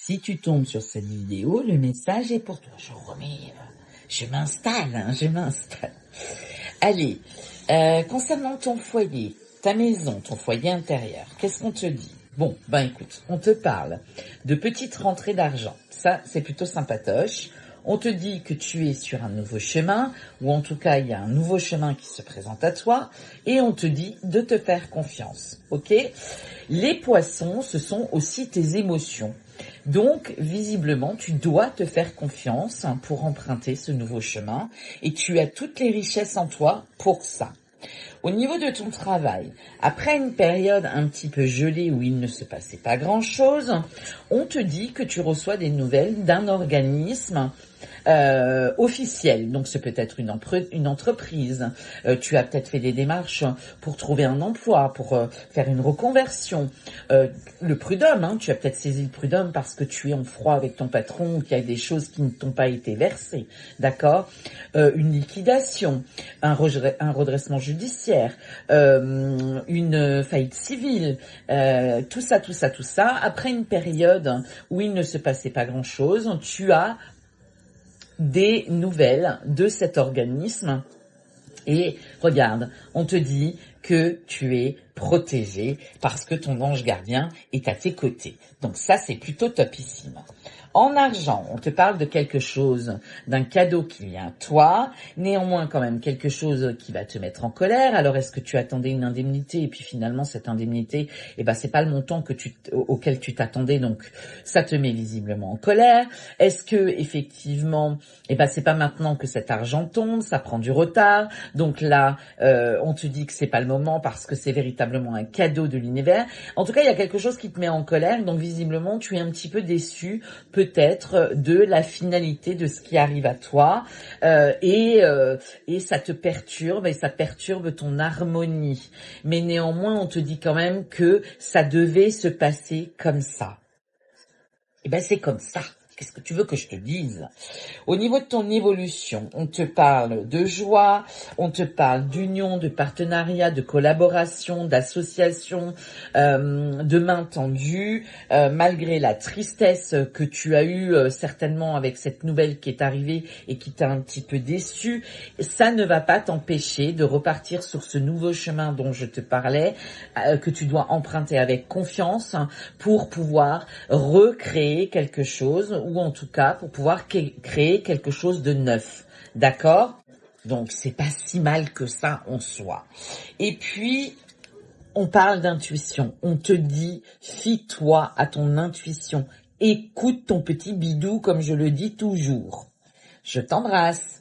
Si tu tombes sur cette vidéo, le message est pour toi. Je m'installe, je m'installe. Allez, concernant ton foyer, ta maison, ton foyer intérieur, qu'est-ce qu'on te dit? Bon, ben écoute, on te parle de petites rentrées d'argent. Ça, c'est plutôt sympatoche. On te dit que tu es sur un nouveau chemin, ou en tout cas, il y a un nouveau chemin qui se présente à toi, et on te dit de te faire confiance, ok? Les poissons, ce sont aussi tes émotions. Donc, visiblement, tu dois te faire confiance pour emprunter ce nouveau chemin, et tu as toutes les richesses en toi pour ça. Au niveau de ton travail, après une période un petit peu gelée où il ne se passait pas grand-chose, on te dit que tu reçois des nouvelles d'un organisme officiel. Donc, c'est peut-être une entreprise. Tu as peut-être fait des démarches pour trouver un emploi, pour faire une reconversion. Le prud'homme, tu as peut-être saisi le prud'homme parce que tu es en froid avec ton patron ou qu'il y a des choses qui ne t'ont pas été versées. D'accord? Une liquidation, un redressement judiciaire, une faillite civile, tout ça. Après une période où il ne se passait pas grand-chose, tu as des nouvelles de cet organisme et regarde, on te dit que tu es protégé parce que ton ange gardien est à tes côtés. Donc ça, c'est plutôt topissime. En argent, on te parle de quelque chose, d'un cadeau qui vient à toi, néanmoins quand même quelque chose qui va te mettre en colère. Alors est-ce que tu attendais une indemnité et puis finalement cette indemnité, c'est pas le montant auquel tu t'attendais, donc ça te met visiblement en colère. Est-ce que effectivement, c'est pas maintenant que cet argent tombe, ça prend du retard. Donc là, on te dit que c'est pas le moment parce que c'est véritablement un cadeau de l'univers. En tout cas, il y a quelque chose qui te met en colère, donc visiblement tu es un petit peu déçu peut-être de la finalité de ce qui arrive à toi et ça te perturbe et ça perturbe ton harmonie. Mais néanmoins, on te dit quand même que ça devait se passer comme ça. C'est comme ça. Qu'est-ce que tu veux que je te dise? Au niveau de ton évolution, on te parle de joie, on te parle d'union, de partenariat, de collaboration, d'association, de main tendue, malgré la tristesse que tu as eue certainement avec cette nouvelle qui est arrivée et qui t'a un petit peu déçu, ça ne va pas t'empêcher de repartir sur ce nouveau chemin dont je te parlais, que tu dois emprunter avec confiance pour pouvoir recréer quelque chose, ou en tout cas pour pouvoir créer quelque chose de neuf. D'accord? Donc c'est pas si mal que ça en soi. Et puis on parle d'intuition. On te dit, fie-toi à ton intuition. Écoute ton petit bidou comme je le dis toujours. Je t'embrasse.